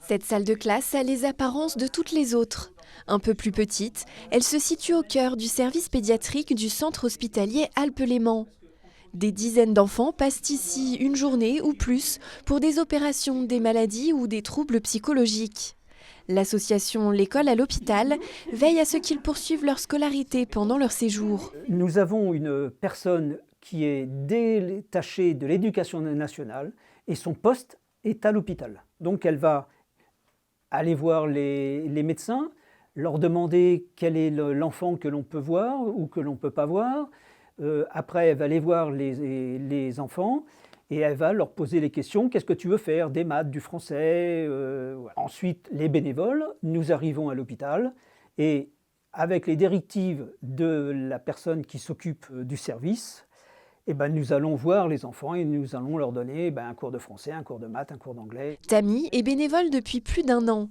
Cette salle de classe a les apparences de toutes les autres. Un peu plus petite, elle se situe au cœur du service pédiatrique du centre hospitalier Alpes-Léman. Des dizaines d'enfants passent ici une journée ou plus pour des opérations, des maladies ou des troubles psychologiques. L'association L'école à l'hôpital veille à ce qu'ils poursuivent leur scolarité pendant leur séjour. Nous avons une personne qui est détachée de l'éducation nationale et son poste est à l'hôpital. Donc elle va aller voir les médecins, leur demander quel est l'enfant que l'on peut voir ou que l'on ne peut pas voir. Après, elle va aller voir les enfants et elle va leur poser les questions. Qu'est-ce que tu veux faire? Des maths, du français voilà. Ensuite, les bénévoles, nous arrivons à l'hôpital et avec les directives de la personne qui s'occupe du service, nous allons voir les enfants et nous allons leur donner un cours de français, un cours de maths, un cours d'anglais. Tammy est bénévole depuis plus d'1 an.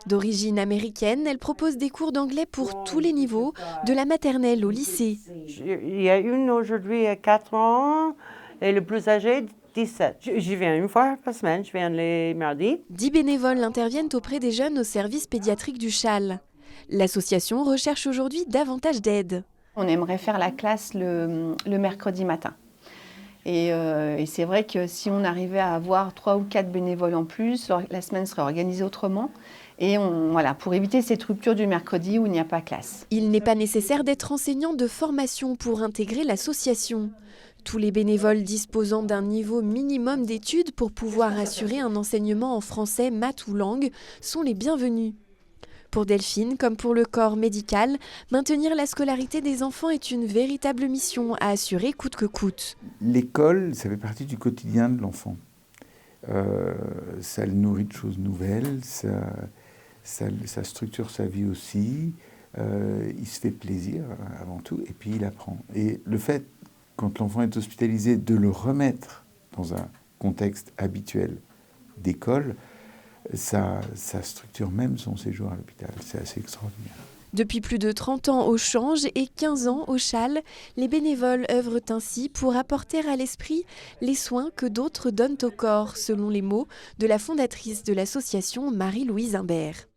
D'origine américaine, elle propose des cours d'anglais pour tous les niveaux, de la maternelle au lycée. Il y a une aujourd'hui à 4 ans et le plus âgé, 17. J'y viens une fois par semaine, je viens les mardis. 10 bénévoles interviennent auprès des jeunes au service pédiatrique du Châle. L'association recherche aujourd'hui davantage d'aide. On aimerait faire la classe le mercredi matin. Et c'est vrai que si on arrivait à avoir 3 ou 4 bénévoles en plus, la semaine serait organisée autrement. Et pour éviter cette rupture du mercredi où il n'y a pas classe. Il n'est pas nécessaire d'être enseignant de formation pour intégrer l'association. Tous les bénévoles disposant d'un niveau minimum d'études pour pouvoir assurer un enseignement en français, maths ou langue sont les bienvenus. Pour Delphine, comme pour le corps médical, maintenir la scolarité des enfants est une véritable mission à assurer coûte que coûte. L'école, ça fait partie du quotidien de l'enfant. Ça le nourrit de choses nouvelles, ça structure sa vie aussi, il se fait plaisir avant tout, et puis il apprend. Et le fait, quand l'enfant est hospitalisé, de le remettre dans un contexte habituel d'école, ça structure même son séjour à l'hôpital. C'est assez extraordinaire. Depuis plus de 30 ans au Change et 15 ans au Châle, les bénévoles œuvrent ainsi pour apporter à l'esprit les soins que d'autres donnent au corps, selon les mots de la fondatrice de l'association Marie-Louise Imbert.